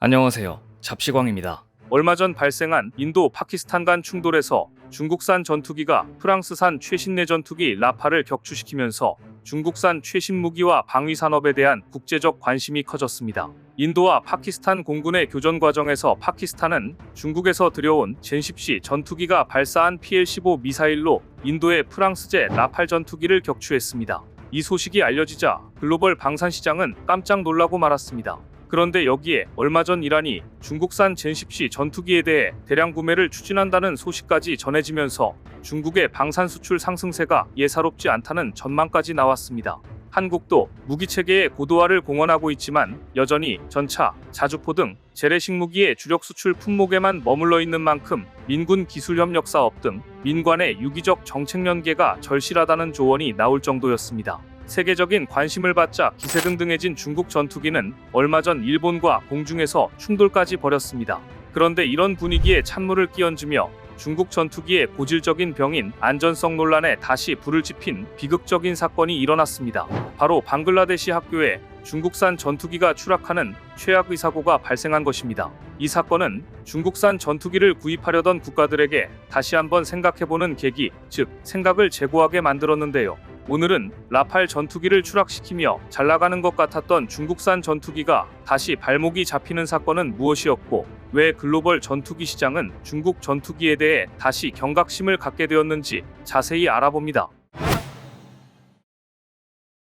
안녕하세요. 잡시광입니다. 얼마 전 발생한 인도 파키스탄 간 충돌에서 중국산 전투기가 프랑스산 최신의 전투기 라팔을 격추시키면서 중국산 최신 무기와 방위 산업에 대한 국제적 관심이 커졌습니다. 인도와 파키스탄 공군의 교전 과정에서 파키스탄은 중국에서 들여온 젠10C 전투기가 발사한 PL-15 미사일로 인도의 프랑스제 라팔 전투기를 격추했습니다. 이 소식이 알려지자 글로벌 방산 시장은 깜짝 놀라고 말았습니다. 그런데 여기에 얼마 전 이란이 중국산 젠10C 전투기에 대해 대량 구매를 추진한다는 소식까지 전해지면서 중국의 방산 수출 상승세가 예사롭지 않다는 전망까지 나왔습니다. 한국도 무기체계의 고도화를 공언하고 있지만 여전히 전차, 자주포 등 재래식 무기의 주력 수출 품목에만 머물러 있는 만큼 민군 기술협력사업 등 민관의 유기적 정책 연계가 절실하다는 조언이 나올 정도였습니다. 세계적인 관심을 받자 기세등등해진 중국 전투기는 얼마 전 일본과 공중에서 충돌까지 벌였습니다. 그런데 이런 분위기에 찬물을 끼얹으며 중국 전투기의 고질적인 병인 안전성 논란에 다시 불을 지핀 비극적인 사건이 일어났습니다. 바로 방글라데시 학교에 중국산 전투기가 추락하는 최악의 사고가 발생한 것입니다. 이 사건은 중국산 전투기를 구입하려던 국가들에게 다시 한번 생각해보는 계기, 즉 생각을 재고하게 만들었는데요. 오늘은 라팔 전투기를 추락시키며 잘나가는 것 같았던 중국산 전투기가 다시 발목이 잡히는 사건은 무엇이었고, 왜 글로벌 전투기 시장은 중국 전투기에 대해 다시 경각심을 갖게 되었는지 자세히 알아봅니다.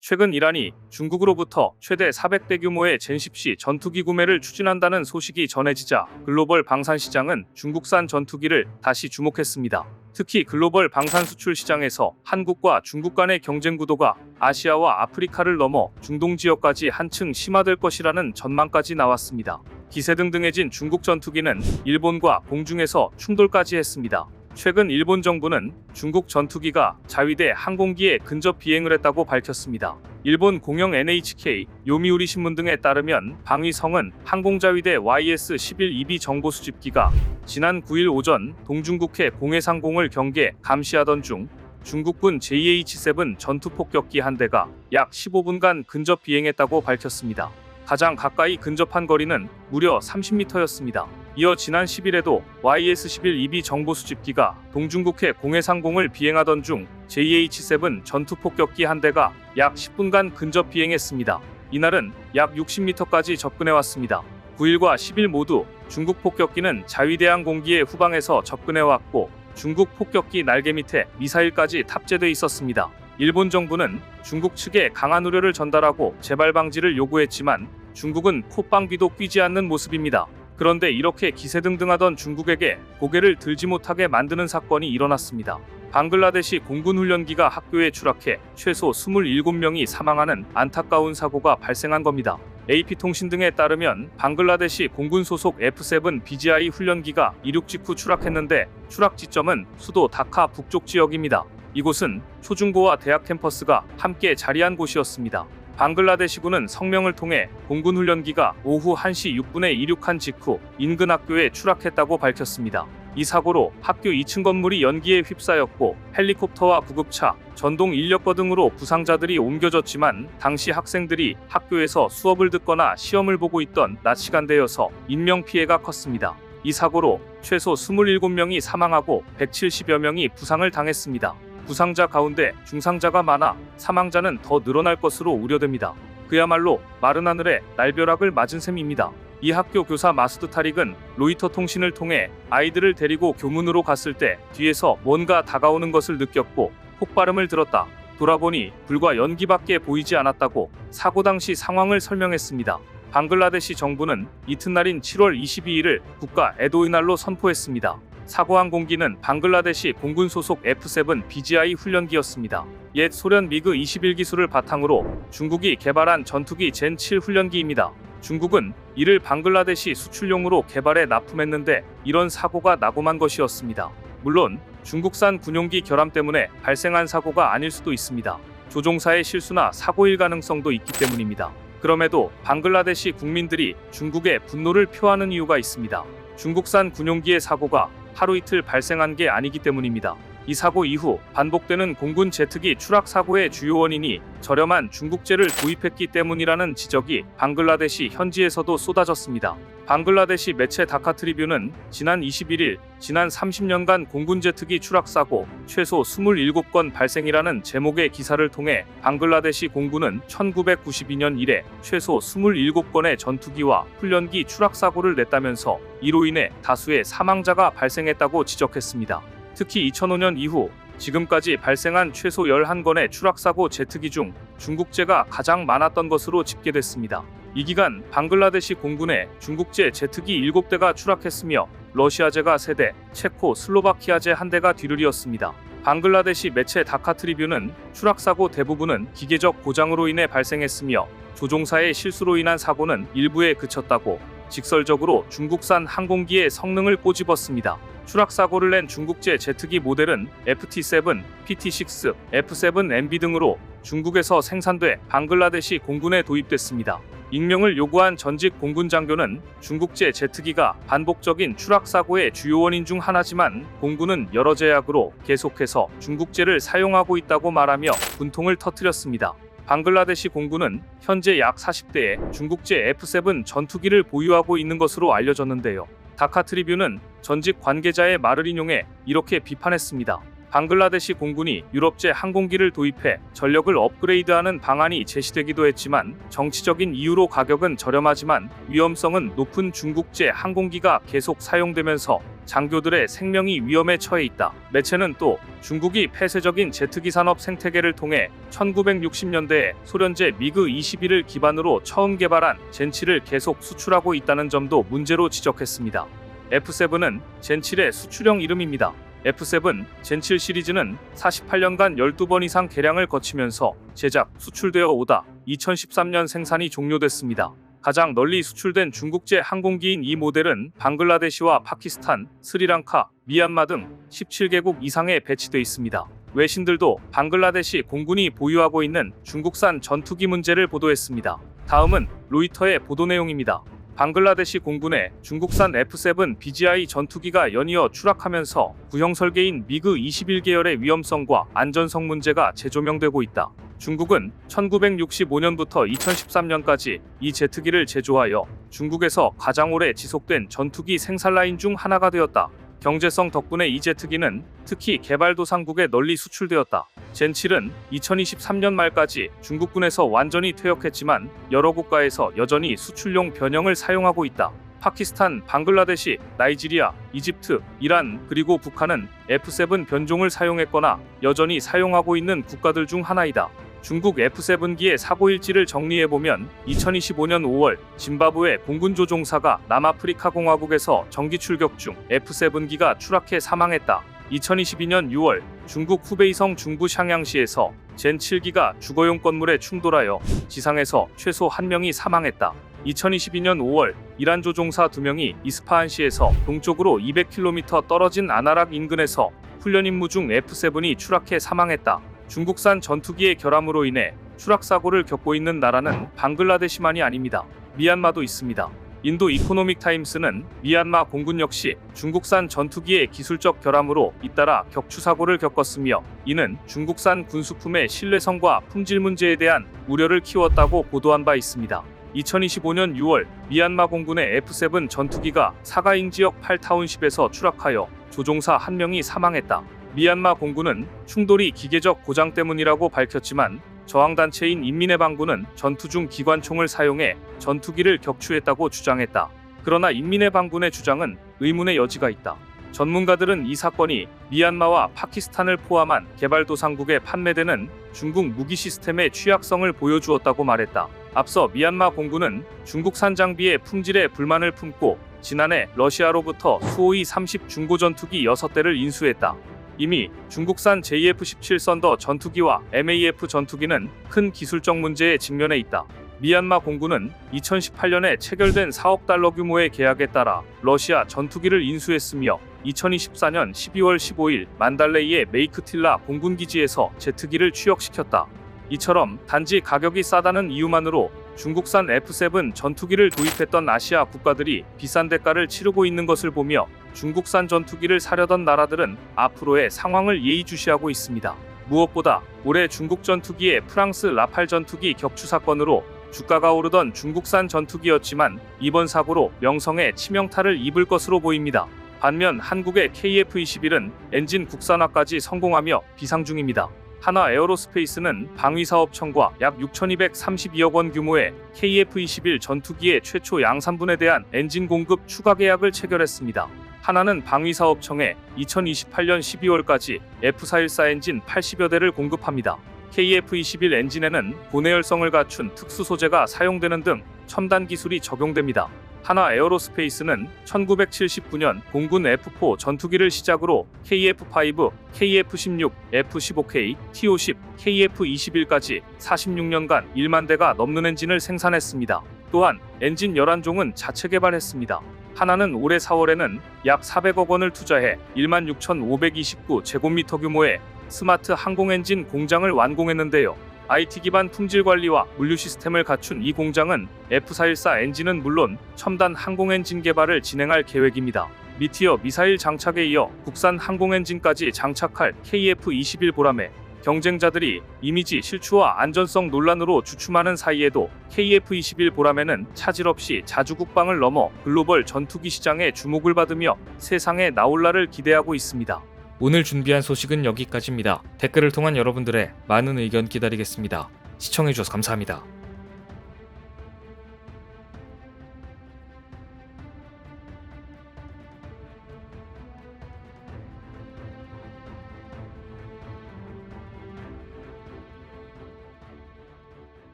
최근 이란이 중국으로부터 최대 400대 규모의 젠10C 전투기 구매를 추진한다는 소식이 전해지자 글로벌 방산 시장은 중국산 전투기를 다시 주목했습니다. 특히 글로벌 방산 수출 시장에서 한국과 중국 간의 경쟁 구도가 아시아와 아프리카를 넘어 중동 지역까지 한층 심화될 것이라는 전망까지 나왔습니다. 기세등등해진 중국 전투기는 일본과 공중에서 충돌까지 했습니다. 최근 일본 정부는 중국 전투기가 자위대 항공기에 근접 비행을 했다고 밝혔습니다. 일본 공영 NHK, 요미우리 신문 등에 따르면 방위성은 항공자위대 YS-11EB 정보 수집기가 지난 9일 오전 동중국해 공해상공을 경계 감시하던 중 중국군 JH-7 전투폭격기 한 대가 약 15분간 근접 비행했다고 밝혔습니다. 가장 가까이 근접한 거리는 무려 30m였습니다. 이어 지난 10일에도 YS-11EB 정보 수집기가 동중국해 공해상공을 비행하던 중 JH-7 전투폭격기 한 대가 약 10분간 근접 비행했습니다. 이날은 약 60m까지 접근해왔습니다. 9일과 10일 모두 중국 폭격기는 자위대 항공기의 후방에서 접근해왔고 중국 폭격기 날개 밑에 미사일까지 탑재돼 있었습니다. 일본 정부는 중국 측에 강한 우려를 전달하고 재발 방지를 요구했지만 중국은 콧방귀도 뀌지 않는 모습입니다. 그런데 이렇게 기세등등하던 중국에게 고개를 들지 못하게 만드는 사건이 일어났습니다. 방글라데시 공군 훈련기가 학교에 추락해 최소 27명이 사망하는 안타까운 사고가 발생한 겁니다. AP통신 등에 따르면 방글라데시 공군 소속 F-7 BGI 훈련기가 이륙 직후 추락했는데 추락 지점은 수도 다카 북쪽 지역입니다. 이곳은 초중고와 대학 캠퍼스가 함께 자리한 곳이었습니다. 방글라데시군은 성명을 통해 공군 훈련기가 오후 1시 6분에 이륙한 직후 인근 학교에 추락했다고 밝혔습니다. 이 사고로 학교 2층 건물이 연기에 휩싸였고 헬리콥터와 구급차, 전동 인력거 등으로 부상자들이 옮겨졌지만 당시 학생들이 학교에서 수업을 듣거나 시험을 보고 있던 낮 시간대여서 인명피해가 컸습니다. 이 사고로 최소 27명이 사망하고 170여 명이 부상을 당했습니다. 부상자 가운데 중상자가 많아 사망자는 더 늘어날 것으로 우려됩니다. 그야말로 마른 하늘에 날벼락을 맞은 셈입니다. 이 학교 교사 마수드 타릭은 로이터 통신을 통해 아이들을 데리고 교문으로 갔을 때 뒤에서 뭔가 다가오는 것을 느꼈고 폭발음을 들었다. 돌아보니 불과 연기밖에 보이지 않았다고 사고 당시 상황을 설명했습니다. 방글라데시 정부는 이튿날인 7월 22일을 국가 애도의 날로 선포했습니다. 사고 항공기는 방글라데시 공군 소속 F-7 BGI 훈련기였습니다. 옛 소련 미그 21 기술을 바탕으로 중국이 개발한 전투기 젠7 훈련기입니다. 중국은 이를 방글라데시 수출용으로 개발해 납품했는데 이런 사고가 나고만 것이었습니다. 물론 중국산 군용기 결함 때문에 발생한 사고가 아닐 수도 있습니다. 조종사의 실수나 사고일 가능성도 있기 때문입니다. 그럼에도 방글라데시 국민들이 중국에 분노를 표하는 이유가 있습니다. 중국산 군용기의 사고가 하루 이틀 발생한 게 아니기 때문입니다. 이 사고 이후 반복되는 공군 제트기 추락 사고의 주요 원인이 저렴한 중국제를 도입했기 때문이라는 지적이 방글라데시 현지에서도 쏟아졌습니다. 방글라데시 매체 다카트리뷴은 지난 21일 지난 30년간 공군 제트기 추락사고 최소 27건 발생이라는 제목의 기사를 통해 방글라데시 공군은 1992년 이래 최소 27건의 전투기와 훈련기 추락사고를 냈다면서 이로 인해 다수의 사망자가 발생했다고 지적했습니다. 특히 2005년 이후 지금까지 발생한 최소 11건의 추락사고 제트기 중 중국제가 가장 많았던 것으로 집계됐습니다. 이 기간 방글라데시 공군에 중국제 제트기 7대가 추락했으며 러시아제가 3대, 체코슬로바키아제 1대가 뒤를 이었습니다. 방글라데시 매체 다카트리뷴은 추락사고 대부분은 기계적 고장으로 인해 발생했으며 조종사의 실수로 인한 사고는 일부에 그쳤다고 직설적으로 중국산 항공기의 성능을 꼬집었습니다. 추락사고를 낸 중국제 제트기 모델은 FT-7, PT-6, F-7MB 등으로 중국에서 생산돼 방글라데시 공군에 도입됐습니다. 익명을 요구한 전직 공군 장교는 중국제 제트기가 반복적인 추락사고의 주요 원인 중 하나지만 공군은 여러 제약으로 계속해서 중국제를 사용하고 있다고 말하며 분통을 터뜨렸습니다. 방글라데시 공군은 현재 약 40대의 중국제 F-7 전투기를 보유하고 있는 것으로 알려졌는데요. 다카트리뷴은 전직 관계자의 말을 인용해 이렇게 비판했습니다. 방글라데시 공군이 유럽제 항공기를 도입해 전력을 업그레이드하는 방안이 제시되기도 했지만 정치적인 이유로 가격은 저렴하지만 위험성은 높은 중국제 항공기가 계속 사용되면서 장교들의 생명이 위험에 처해 있다. 매체는 또 중국이 폐쇄적인 제트기 산업 생태계를 통해 1960년대에 소련제 미그 21을 기반으로 처음 개발한 젠7을 계속 수출하고 있다는 점도 문제로 지적했습니다. F-7은 젠7의 수출형 이름입니다. F-7 젠7 시리즈는 48년간 12번 이상 개량을 거치면서 제작, 수출되어 오다 2013년 생산이 종료됐습니다. 가장 널리 수출된 중국제 항공기인 이 모델은 방글라데시와 파키스탄, 스리랑카, 미얀마 등 17개국 이상에 배치돼 있습니다. 외신들도 방글라데시 공군이 보유하고 있는 중국산 전투기 문제를 보도했습니다. 다음은 로이터의 보도 내용입니다. 방글라데시 공군의 중국산 F-7 BGI 전투기가 연이어 추락하면서 구형 설계인 미그 21계열의 위험성과 안전성 문제가 재조명되고 있다. 중국은 1965년부터 2013년까지 이 제트기를 제조하여 중국에서 가장 오래 지속된 전투기 생산 라인 중 하나가 되었다. 경제성 덕분에 이 제트기는 특히 개발도상국에 널리 수출되었다. 젠7은 2023년 말까지 중국군에서 완전히 퇴역했지만 여러 국가에서 여전히 수출용 변형을 사용하고 있다. 파키스탄, 방글라데시, 나이지리아, 이집트, 이란, 그리고 북한은 F-7 변종을 사용했거나 여전히 사용하고 있는 국가들 중 하나이다. 중국 F-7기의 사고 일지를 정리해보면 2025년 5월 짐바브웨 공군 조종사가 남아프리카 공화국에서 정기 출격 중 F-7기가 추락해 사망했다. 2022년 6월 중국 후베이성 중부 샹양시에서 젠7기가 주거용 건물에 충돌하여 지상에서 최소 1명이 사망했다. 2022년 5월 이란 조종사 2명이 이스파한시에서 동쪽으로 200km 떨어진 아나락 인근에서 훈련 임무 중 F-7이 추락해 사망했다. 중국산 전투기의 결함으로 인해 추락사고를 겪고 있는 나라는 방글라데시만이 아닙니다. 미얀마도 있습니다. 인도 이코노믹 타임스는 미얀마 공군 역시 중국산 전투기의 기술적 결함으로 잇따라 격추사고를 겪었으며 이는 중국산 군수품의 신뢰성과 품질 문제에 대한 우려를 키웠다고 보도한 바 있습니다. 2025년 6월 미얀마 공군의 F-7 전투기가 사가잉 지역 8타운십에서 추락하여 조종사 1명이 사망했다. 미얀마 공군은 충돌이 기계적 고장 때문이라고 밝혔지만 저항단체인 인민의 방군은 전투 중 기관총을 사용해 전투기를 격추했다고 주장했다. 그러나 인민의 방군의 주장은 의문의 여지가 있다. 전문가들은 이 사건이 미얀마와 파키스탄을 포함한 개발도상국에 판매되는 중국 무기 시스템의 취약성을 보여주었다고 말했다. 앞서 미얀마 공군은 중국산 장비의 품질에 불만을 품고 지난해 러시아로부터 수호이 30 중고 전투기 6대를 인수했다. 이미 중국산 JF-17 썬더 전투기와 MAF 전투기는 큰 기술적 문제에 직면해 있다. 미얀마 공군은 2018년에 체결된 4억 달러 규모의 계약에 따라 러시아 전투기를 인수했으며 2024년 12월 15일 만달레이의 메이크틸라 공군기지에서 제트기를 취역시켰다. 이처럼 단지 가격이 싸다는 이유만으로 중국산 F-7 전투기를 도입했던 아시아 국가들이 비싼 대가를 치르고 있는 것을 보며 중국산 전투기를 사려던 나라들은 앞으로의 상황을 예의주시하고 있습니다. 무엇보다 올해 중국 전투기의 프랑스 라팔 전투기 격추 사건으로 주가가 오르던 중국산 전투기였지만 이번 사고로 명성에 치명타를 입을 것으로 보입니다. 반면 한국의 KF-21은 엔진 국산화까지 성공하며 비상 중입니다. 하나 에어로스페이스는 방위사업청과 약 6,232억 원 규모의 KF-21 전투기의 최초 양산분에 대한 엔진 공급 추가 계약을 체결했습니다. 하나는 방위사업청에 2028년 12월까지 F414 엔진 80여 대를 공급합니다. KF-21 엔진에는 고내열성을 갖춘 특수 소재가 사용되는 등 첨단 기술이 적용됩니다. 하나 에어로스페이스는 1979년 공군 F4 전투기를 시작으로 KF-5, KF-16, F-15K, TO-10, KF-21까지 46년간 1만 대가 넘는 엔진을 생산했습니다. 또한 엔진 11종은 자체 개발했습니다. 하나는 올해 4월에는 약 400억 원을 투자해 16,529제곱미터 규모의 스마트 항공 엔진 공장을 완공했는데요. IT 기반 품질 관리와 물류 시스템을 갖춘 이 공장은 F414 엔진은 물론 첨단 항공 엔진 개발을 진행할 계획입니다. 미티어 미사일 장착에 이어 국산 항공 엔진까지 장착할 KF-21 보람에 경쟁자들이 이미지 실추와 안전성 논란으로 주춤하는 사이에도 KF-21 보람에는 차질 없이 자주 국방을 넘어 글로벌 전투기 시장에 주목을 받으며 세상에 나올 날을 기대하고 있습니다. 오늘 준비한 소식은 여기까지입니다. 댓글을 통한 여러분들의 많은 의견 기다리겠습니다. 시청해주셔서 감사합니다.